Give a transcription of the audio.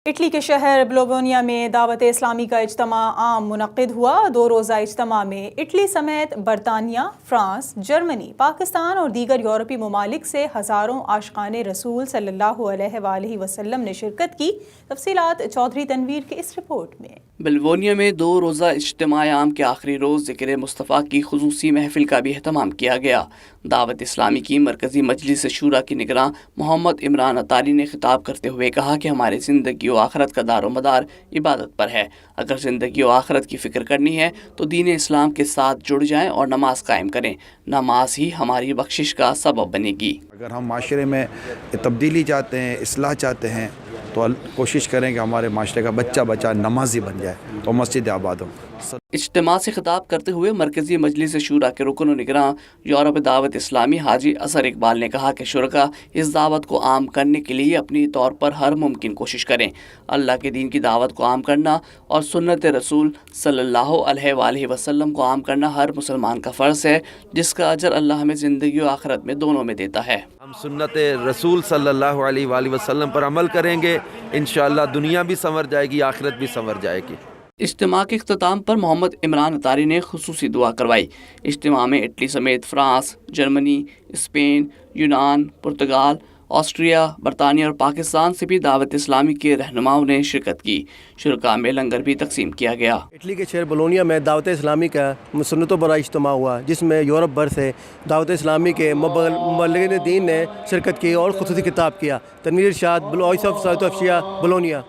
Italy کے شہر بلوگونیا میں دعوت اسلامی کا اجتماع عام منعقد ہوا۔ 2 روزہ اجتماع میں اٹلی سمیت برطانیہ، فرانس، جرمنی، پاکستان اور دیگر یورپی ممالک سے ہزاروں عاشقان رسول صلی اللہ علیہ وآلہ وسلم نے شرکت کی۔ تفصیلات چودھری تنویر کی اس رپورٹ میں۔ بلوگونیا میں 2 روزہ اجتماع عام کے آخری روز ذکر مصطفیٰ کی خصوصی محفل کا بھی اہتمام کیا گیا۔ دعوت اسلامی کی مرکزی مجلس شورا کے نگراں محمد عمران اطاری نے خطاب کرتے ہوئے کہا کہ ہماری زندگی و آخرت کا دار و مدار عبادت پر ہے۔ اگر زندگی و آخرت کی فکر کرنی ہے تو دین اسلام کے ساتھ جڑ جائیں اور نماز قائم کریں۔ نماز ہی ہماری بخشش کا سبب بنے گی۔ اگر ہم معاشرے میں تبدیلی چاہتے ہیں، اصلاح چاہتے ہیں تو کوشش کریں کہ ہمارے معاشرے کا بچہ نمازی بن جائے تو مسجد آباد ہو۔ اجتماع سے خطاب کرتے ہوئے مرکزی مجلس شورا کے رکن و نگراں یورپ دعوت اسلامی حاجی اظہر اقبال نے کہا کہ شرکا اس دعوت کو عام کرنے کے لیے اپنی طور پر ہر ممکن کوشش کریں۔ اللہ کے دین کی دعوت کو عام کرنا اور سنت رسول صلی اللہ علیہ وآلہ وسلم کو عام کرنا ہر مسلمان کا فرض ہے، جس کا اجر اللہ ہمیں زندگی و آخرت میں دونوں میں دیتا ہے۔ ہم سنت رسول صلی اللہ علیہ وآلہ وسلم پر عمل کریں گے، انشاءاللہ دنیا بھی سنور جائے گی، آخرت بھی سنور جائے گی۔ اجتماع کے اختتام پر محمد عمران اطاری نے خصوصی دعا کروائی۔ اجتماع میں اٹلی سمیت فرانس، جرمنی، اسپین، یونان، پرتگال، آسٹریا، برطانیہ اور پاکستان سے بھی دعوت اسلامی کے رہنماؤں نے شرکت کی۔ شرکاء میں لنگر بھی تقسیم کیا گیا۔ اٹلی کے شہر بولونیا میں دعوت اسلامی کا سنتوں بھرا اجتماع ہوا، جس میں یورپ بھر سے دعوت اسلامی کے مبلغین دین نے شرکت کی اور خصوصی خطاب کیا۔ Tanveer Irshad, voice of South Africa, Bologna.